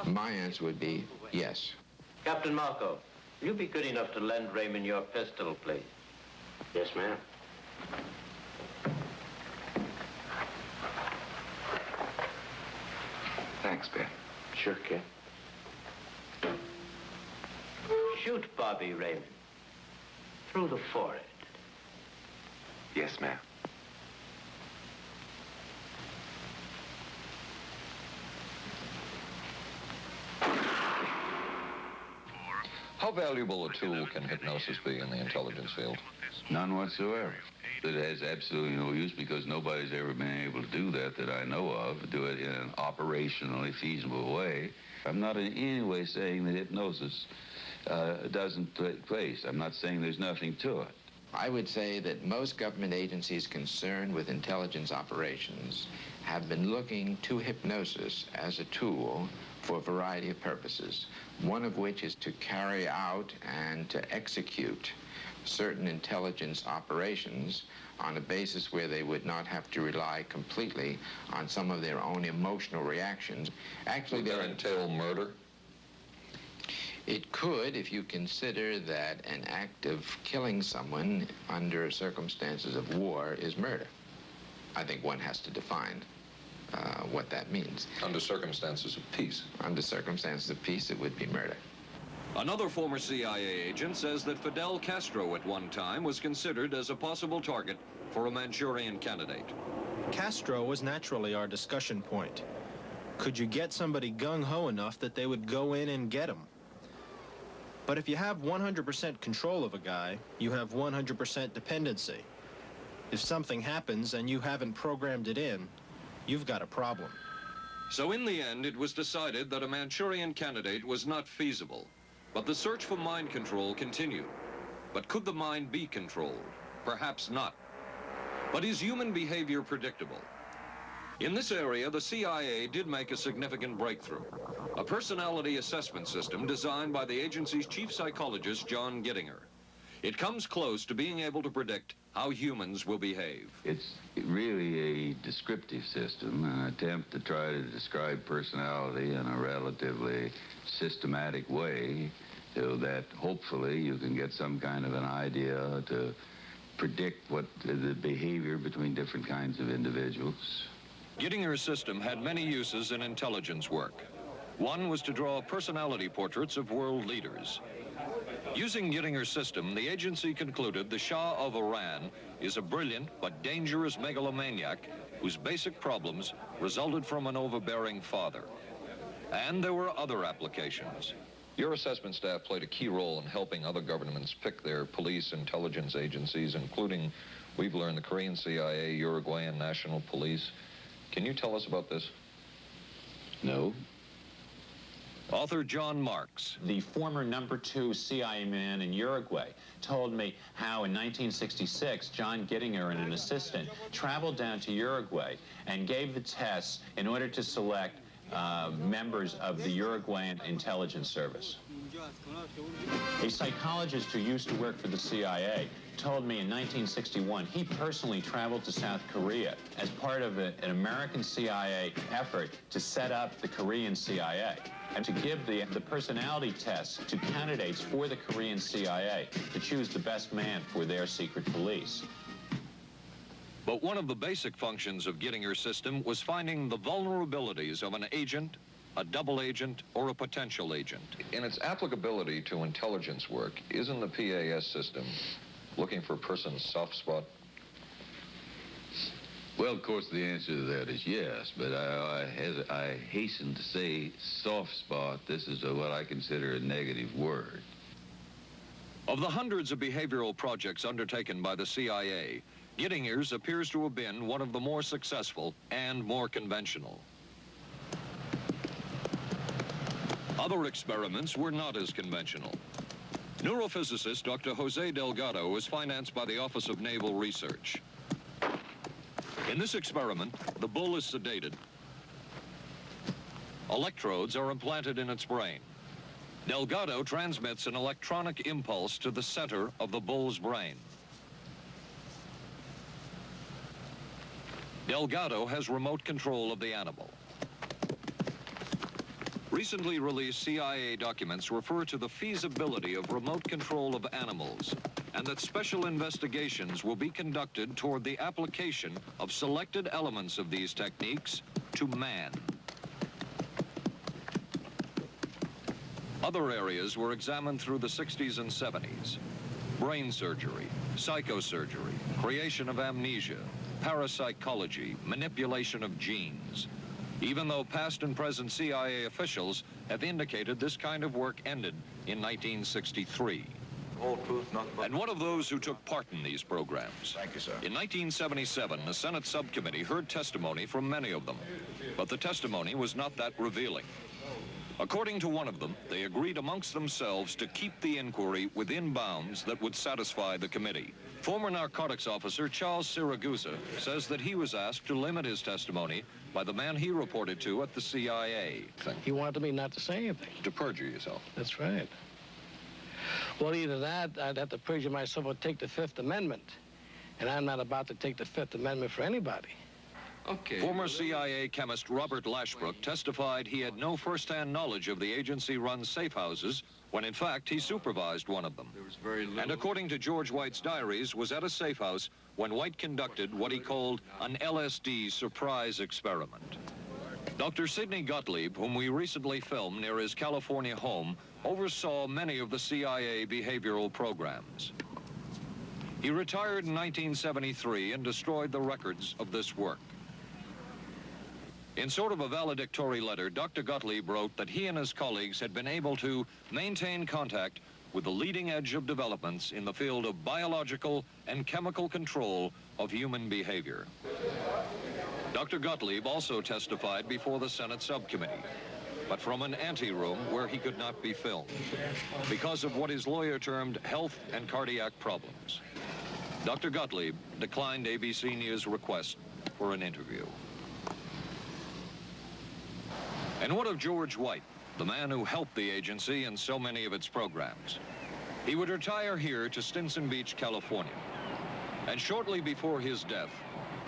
My answer would be yes. Captain Marco, will you be good enough to lend Raymond your pistol, please? Yes, ma'am. Thanks, Ben. Sure, kid. Shoot Bobby, Raymond. Through the forehead. Yes, ma'am. How valuable a tool can hypnosis be in the intelligence field? None whatsoever. It has absolutely no use because nobody's ever been able to do that I know of, do it in an operationally feasible way. I'm not in any way saying that hypnosis doesn't take place. I'm not saying there's nothing to it. I would say that most government agencies concerned with intelligence operations have been looking to hypnosis as a tool for a variety of purposes, one of which is to carry out and to execute certain intelligence operations on a basis where they would not have to rely completely on some of their own emotional reactions. Actually, would that entail murder? It could, if you consider that an act of killing someone under circumstances of war is murder. I think one has to define what that means. Under circumstances of peace? Under circumstances of peace, it would be murder. Another former CIA agent says that Fidel Castro at one time was considered as a possible target for a Manchurian candidate. Castro was naturally our discussion point. Could you get somebody gung-ho enough that they would go in and get him? But if you have 100% control of a guy, you have 100% dependency. If something happens and you haven't programmed it in, you've got a problem. So in the end, it was decided that a Manchurian candidate was not feasible. But the search for mind control continued. But could the mind be controlled? Perhaps not. But is human behavior predictable? In this area, the CIA did make a significant breakthrough. A personality assessment system designed by the agency's chief psychologist, John Gittinger. It comes close to being able to predict how humans will behave. It's really a descriptive system, an attempt to try to describe personality in a relatively systematic way so that hopefully you can get some kind of an idea to predict what the behavior between different kinds of individuals. Gittinger's system had many uses in intelligence work. One was to draw personality portraits of world leaders. Using Gittinger's system, the agency concluded the Shah of Iran is a brilliant but dangerous megalomaniac whose basic problems resulted from an overbearing father. And there were other applications. Your assessment staff played a key role in helping other governments pick their police intelligence agencies, including, we've learned, the Korean CIA, Uruguayan National Police. Can you tell us about this? No. Author John Marks. The former #2 CIA man in Uruguay told me how in 1966, John Gittinger and an assistant traveled down to Uruguay and gave the tests in order to select members of the Uruguayan intelligence service. A psychologist who used to work for the CIA told me in 1961 he personally traveled to South Korea as part of an American CIA effort to set up the Korean CIA and to give the personality tests to candidates for the Korean CIA to choose the best man for their secret police. But one of the basic functions of Gittinger's system was finding the vulnerabilities of an agent, a double agent, or a potential agent. In its applicability to intelligence work, isn't the PAS system looking for a person's soft spot? Well, of course, the answer to that is yes, but I hasten to say soft spot. This is what I consider a negative word. Of the hundreds of behavioral projects undertaken by the CIA, Gittinger's appears to have been one of the more successful and more conventional. Other experiments were not as conventional. Neurophysicist Dr. Jose Delgado was financed by the Office of Naval Research. In this experiment, the bull is sedated. Electrodes are implanted in its brain. Delgado transmits an electronic impulse to the center of the bull's brain. Delgado has remote control of the animal. Recently released CIA documents refer to the feasibility of remote control of animals, and that special investigations will be conducted toward the application of selected elements of these techniques to man. Other areas were examined through the 60s and 70s. Brain surgery, psychosurgery, creation of amnesia, parapsychology, manipulation of genes. Even though past and present CIA officials have indicated this kind of work ended in 1963. Whole truth, nothing but... And one of those who took part in these programs. Thank you, sir. In 1977, a Senate subcommittee heard testimony from many of them, but the testimony was not that revealing. According to one of them, they agreed amongst themselves to keep the inquiry within bounds that would satisfy the committee. Former narcotics officer Charles Siragusa says that he was asked to limit his testimony by the man he reported to at the CIA. He wanted me not to say anything. To perjure yourself. That's right. Well, either that, I'd have to perjure myself or take the Fifth Amendment. And I'm not about to take the Fifth Amendment for anybody. Okay. Former CIA chemist Robert Lashbrook testified he had no first-hand knowledge of the agency-run safe houses when, in fact, he supervised one of them. There was very little. And according to George White's diaries, was at a safe house when White conducted what he called an LSD surprise experiment. Dr. Sidney Gottlieb, whom we recently filmed near his California home, oversaw many of the CIA behavioral programs. He retired in 1973 and destroyed the records of this work. In sort of a valedictory letter, Dr. Gottlieb wrote that he and his colleagues had been able to maintain contact with the leading edge of developments in the field of biological and chemical control of human behavior. Dr. Gottlieb also testified before the Senate subcommittee, but from an anteroom where he could not be filmed because of what his lawyer termed health and cardiac problems. Dr. Gottlieb declined ABC News' request for an interview. And what of George White, the man who helped the agency in so many of its programs? He would retire here to Stinson Beach, California. And shortly before his death,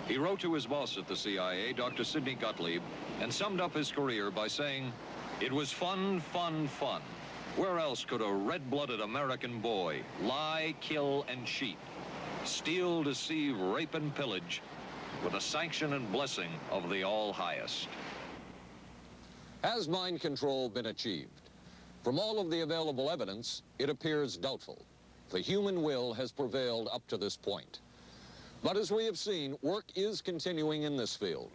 he wrote to his boss at the CIA, Dr. Sidney Gottlieb, and summed up his career by saying, "It was fun, fun, fun. Where else could a red-blooded American boy lie, kill, and cheat, steal, deceive, rape, and pillage with the sanction and blessing of the All-Highest?" Has mind control been achieved? From all of the available evidence, it appears doubtful. The human will has prevailed up to this point. But as we have seen, work is continuing in this field,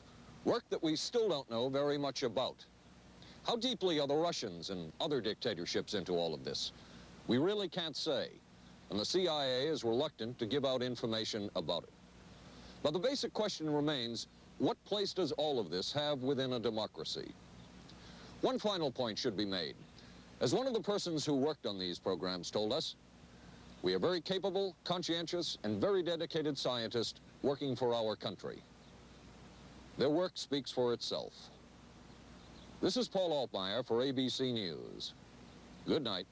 work that we still don't know very much about. How deeply are the Russians and other dictatorships into all of this? We really can't say, and the CIA is reluctant to give out information about it. But the basic question remains, what place does all of this have within a democracy? One final point should be made. As one of the persons who worked on these programs told us, we are very capable, conscientious, and very dedicated scientists working for our country. Their work speaks for itself. This is Paul Altmeyer for ABC News. Good night.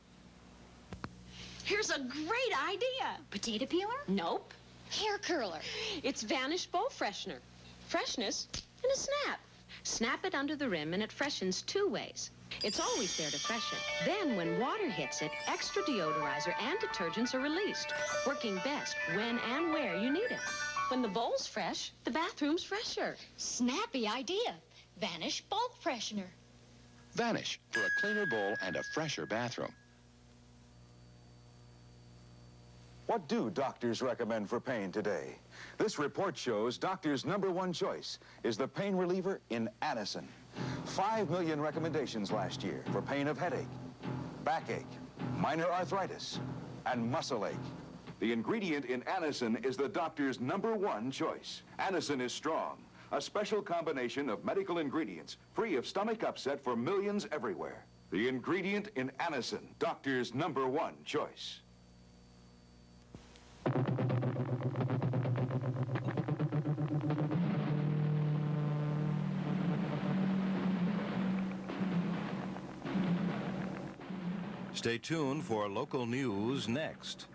Here's a great idea. Potato peeler? Nope. Hair curler. It's Vanish Bowl Freshener. Freshness in a snap. Snap it under the rim and it freshens two ways. It's always there to freshen. Then when water hits it, extra deodorizer and detergents are released, working best when and where you need it. When the bowl's fresh, the bathroom's fresher. Snappy idea. Vanish Bowl Freshener. Vanish for a cleaner bowl and a fresher bathroom. What do doctors recommend for pain today? This report shows doctors' #1 choice is the pain reliever in Anacin. 5 million recommendations last year for pain of headache, backache, minor arthritis, and muscle ache. The ingredient in Anacin is the doctor's #1 choice. Anacin is strong, a special combination of medical ingredients free of stomach upset for millions everywhere. The ingredient in Anacin, doctor's #1 choice. Stay tuned for local news next.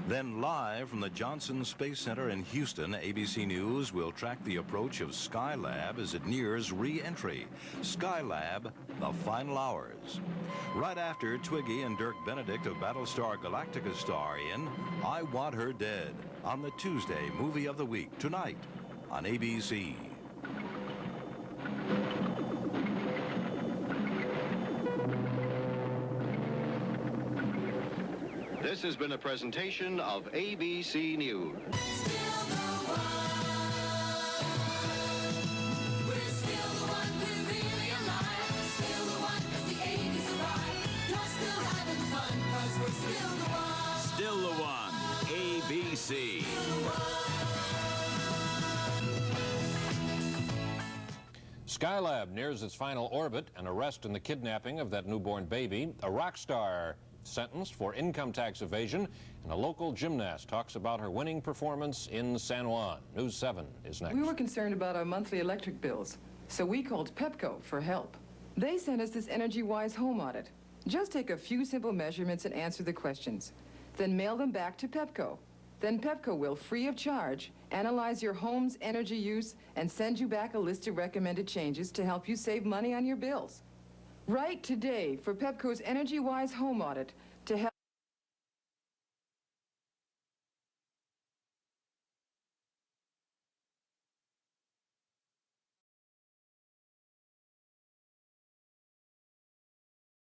Then live from the Johnson Space Center in Houston, ABC News will track the approach of Skylab as it nears re-entry. Skylab, the final hours. Right after Twiggy and Dirk Benedict of Battlestar Galactica star in I Want Her Dead on the Tuesday Movie of the Week tonight on ABC. This has been a presentation of ABC News. Still the one, ABC. Skylab nears its final orbit. An arrest in the kidnapping of that newborn baby. A rock star sentenced for income tax evasion, and a local gymnast talks about her winning performance in San Juan. News 7 is next. We were concerned about our monthly electric bills, so we called Pepco for help. They sent us this energy-wise home audit. Just take a few simple measurements and answer the questions. Then mail them back to Pepco. Then Pepco will, free of charge, analyze your home's energy use and send you back a list of recommended changes to help you save money on your bills. Write today for Pepco's Energy-Wise Home Audit